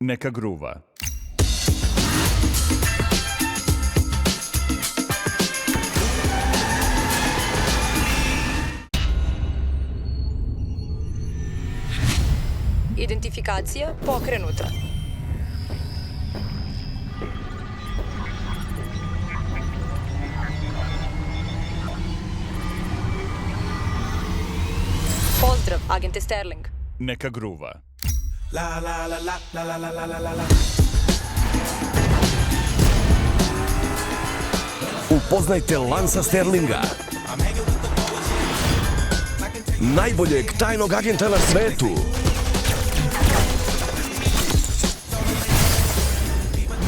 Neka gruva. Identifikacija pokrenuta. Pozdrav, agente Sterling. Neka gruva. Upoznajte Lansa Sterlinga, najboljeg tajnog agenta na svetu.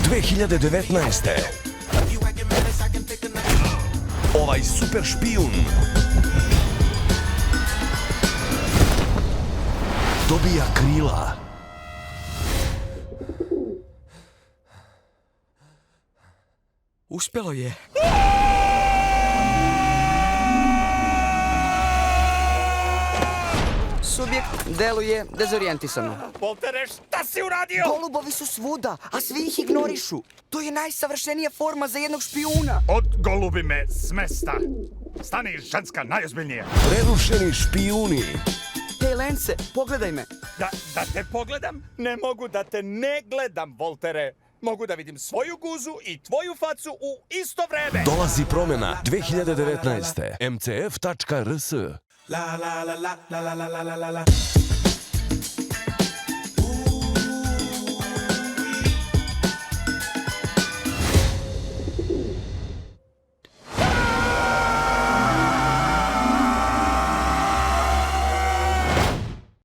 ...2019. Ovaj super špijun dobija krila. Uspelo je. Subjekt deluje dezorijentisano. Voltere, šta si uradio? Golubovi su svuda, a svi ih ignorišu. To je najsavršenija forma za jednog špijuna. Odgolubi me s mesta. Stani, ženska, najozbiljnije. Prerušeni špijuni. Hej, Lance, pogledaj me. Da te pogledam? Ne mogu da te ne gledam, Voltere. Mogu da vidim svoju guzu i tvoju facu u isto vreme. Dolazi promjena 2019. mcf.rs. La la la la la la la la la la.